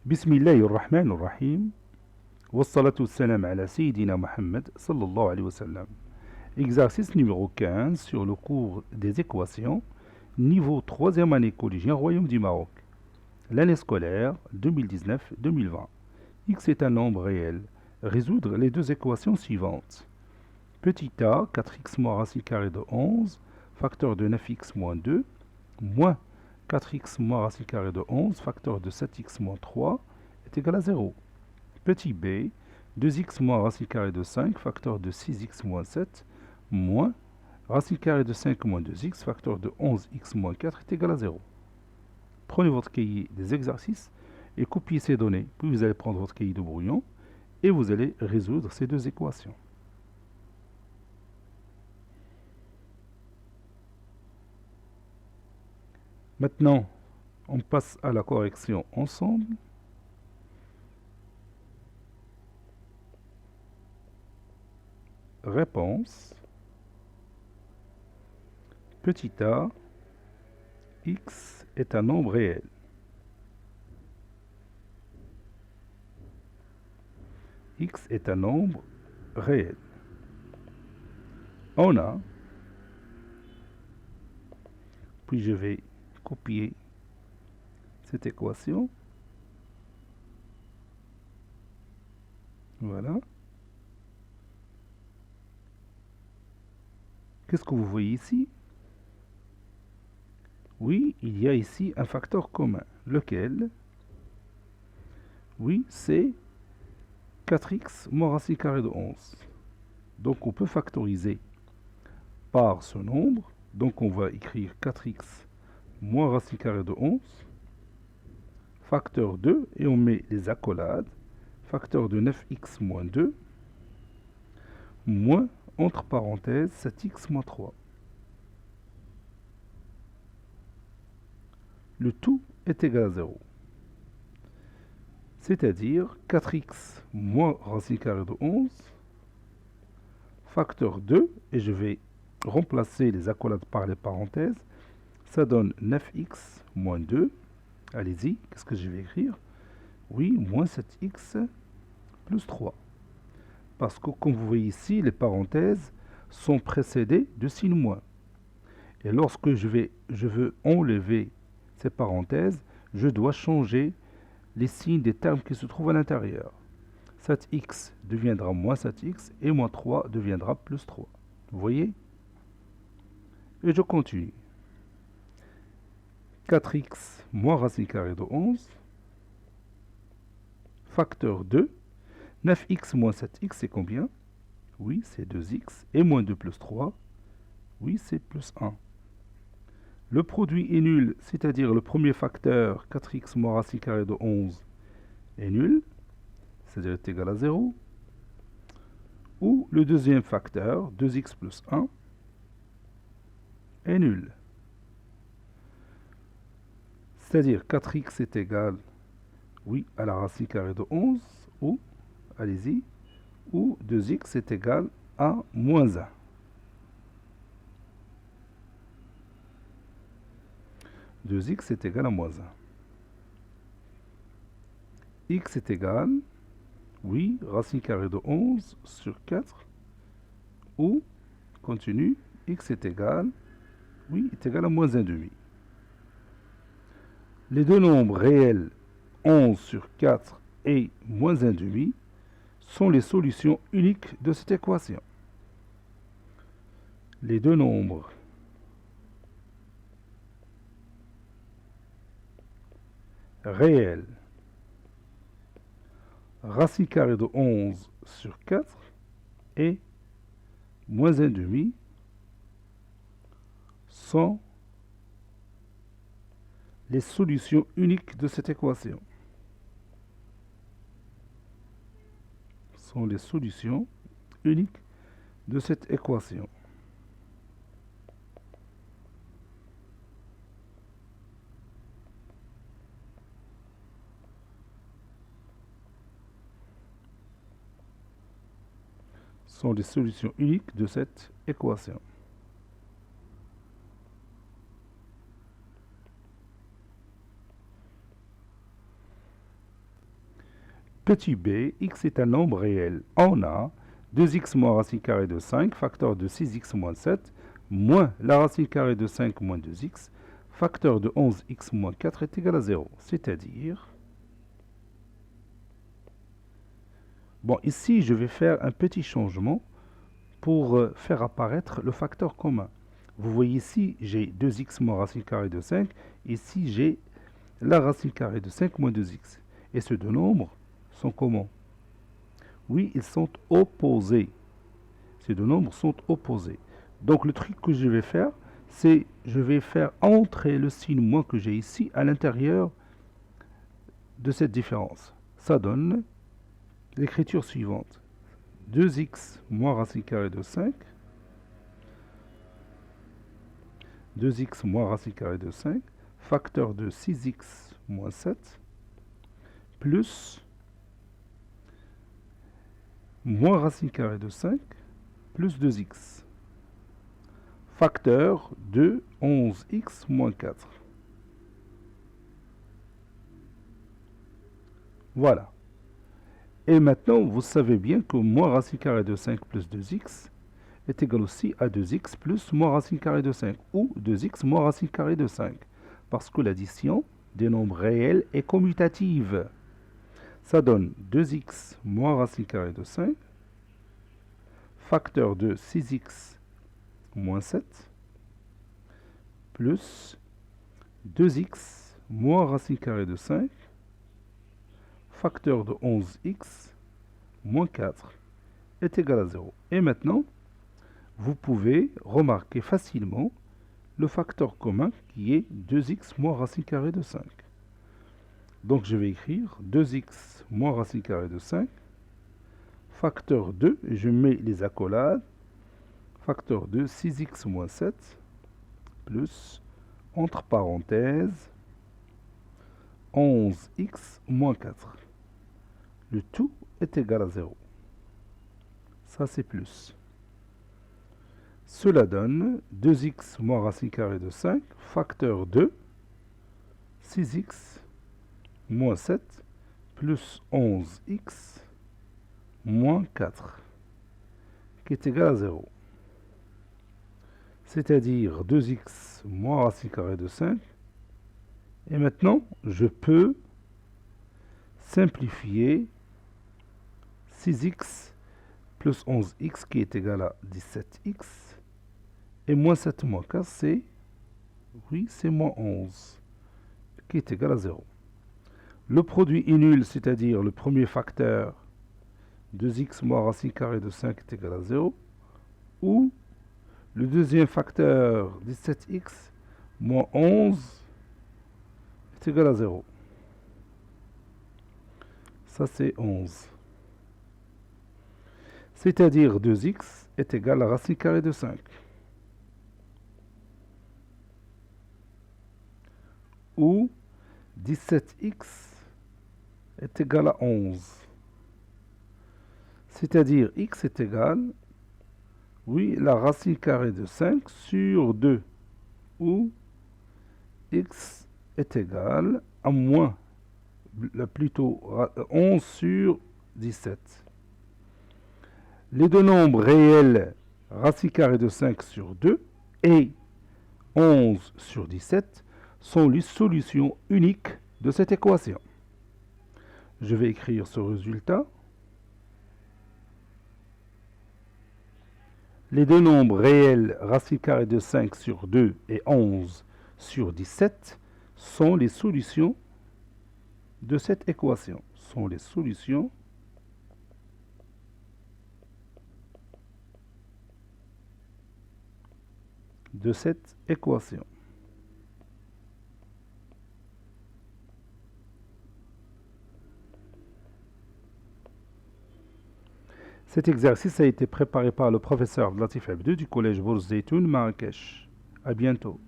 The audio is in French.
بسم الله الرحمن الرحيم والصلاة والسلام على سيدنا Mohammed sallallahu alayhi wa sallam. Exercice numéro 15 sur le cours des équations, niveau 3e année collégien Royaume du Maroc. L'année scolaire 2019-2020. X est un nombre réel. Résoudre les deux équations suivantes. Petit a, 4x moins racine carrée de 11, facteur de 9x moins 2, moins 4x moins racine carrée de 11, facteur de 7x moins 3, est égal à 0. Petit b, 2x moins racine carrée de 5, facteur de 6x moins 7, moins racine carrée de 5 moins 2x, facteur de 11x moins 4 est égal à 0. Prenez votre cahier des exercices et copiez ces données. Puis vous allez prendre votre cahier de brouillon et vous allez résoudre ces deux équations. Maintenant, on passe à la correction ensemble. Réponse. Petit a, x est un nombre réel. X est un nombre réel. On a, puis je vais copier cette équation. Voilà. Qu'est-ce que vous voyez ici? Oui, il y a ici un facteur commun. Lequel? Oui, c'est 4x moins racine carrée de 11. Donc on peut factoriser par ce nombre. Donc on va écrire 4x moins racine carrée de 11, facteur 2, et on met les accolades, facteur de 9x moins 2, moins, entre parenthèses, 7x moins 3. Le tout est égal à 0. C'est-à-dire 4x moins racine carrée de 11, facteur 2, et je vais remplacer les accolades par les parenthèses, ça donne 9x moins 2. Allez-y, qu'est-ce que je vais écrire? Oui, moins 7x plus 3. Parce que, comme vous voyez ici, les parenthèses sont précédées de signe moins. Et lorsque je veux enlever ces parenthèses, je dois changer les signes des termes qui se trouvent à l'intérieur. 7x deviendra moins 7x et moins 3 deviendra plus 3. Vous voyez? Et je continue. 4x moins racine carrée de 11, facteur 2, 9x moins 7x, c'est combien? Oui, c'est 2x, et moins 2 plus 3, oui, c'est plus 1. Le produit est nul, c'est-à-dire le premier facteur, 4x moins racine carrée de 11, est nul, c'est-à-dire est égal à 0. Ou le deuxième facteur, 2x plus 1, est nul. C'est-à-dire 4x est égal, oui, à la racine carrée de 11, ou, allez-y, ou 2x est égal à moins 1. X est égal à moins 1. X est égal, oui, racine carrée de 11 sur 4, ou, continue, x est égal, oui, est égal à moins 1,5. Les deux nombres réels, 11 sur 4 et moins 1,5, sont les solutions uniques de cette équation. Les deux nombres réels, racine carrée de 11 sur 4 et moins 1,5 sont les solutions uniques de cette équation. Sont les solutions uniques de cette équation. Sont les solutions uniques de cette équation. Petit b, x est un nombre réel. On a 2x moins racine carrée de 5, facteur de 6x moins 7, moins la racine carrée de 5 moins 2x, facteur de 11x moins 4 est égal à 0. C'est-à-dire... Bon, ici, je vais faire un petit changement pour faire apparaître le facteur commun. Vous voyez ici, j'ai 2x moins racine carrée de 5. Ici, j'ai la racine carrée de 5 moins 2x. Et ces deux nombres sont comment? Oui, ils sont opposés. Ces deux nombres sont opposés. Donc, le truc que je vais faire, c'est je vais faire entrer le signe moins que j'ai ici à l'intérieur de cette différence. Ça donne l'écriture suivante. 2x moins racine carrée de 5. 2x moins racine carrée de 5, facteur de 6x moins 7, plus moins racine carrée de 5, plus 2x, facteur de 11x moins 4. Voilà. Et maintenant, vous savez bien que moins racine carrée de 5 plus 2x est égal aussi à 2x plus moins racine carrée de 5, ou 2x moins racine carrée de 5, parce que l'addition des nombres réels est commutative. Ça donne 2x moins racine carrée de 5, facteur de 6x moins 7, plus 2x moins racine carrée de 5, facteur de 11x moins 4 est égal à 0. Et maintenant, vous pouvez remarquer facilement le facteur commun qui est 2x moins racine carrée de 5. Donc je vais écrire 2x moins racine carrée de 5, facteur 2, je mets les accolades, facteur de 6x moins 7, plus, entre parenthèses, 11x moins 4. Le tout est égal à 0. Ça c'est plus. Cela donne 2x moins racine carrée de 5, facteur de 6x moins 7, plus 11x moins 4, qui est égal à 0. C'est-à-dire 2x moins racine carrée de 5. Et maintenant, je peux simplifier 6x plus 11x qui est égal à 17x. Et moins 7 moins 4, c'est, oui, c'est moins 11, qui est égal à 0. Le produit est nul, c'est-à-dire le premier facteur, 2x moins racine carrée de 5 est égal à 0, ou le deuxième facteur, 17x moins 11 est égal à 0. Ça, c'est 11. C'est-à-dire 2x est égal à racine carrée de 5. Ou 17x est égal à 11. C'est-à-dire x est égal, oui, la racine carrée de 5 sur 2. Ou x est égal à moins, plutôt 11 sur 17. Les deux nombres réels, racine carrée de 5 sur 2 et 11 sur 17, sont les solutions uniques de cette équation. Je vais écrire ce résultat. Les deux nombres réels, racine carrée de 5 sur 2 et 11 sur 17, sont les solutions de cette équation. Sont les solutions de cette équation. Cet exercice a été préparé par le professeur Latif Abdou du collège Bourz Zeytoun, Marrakech. À bientôt.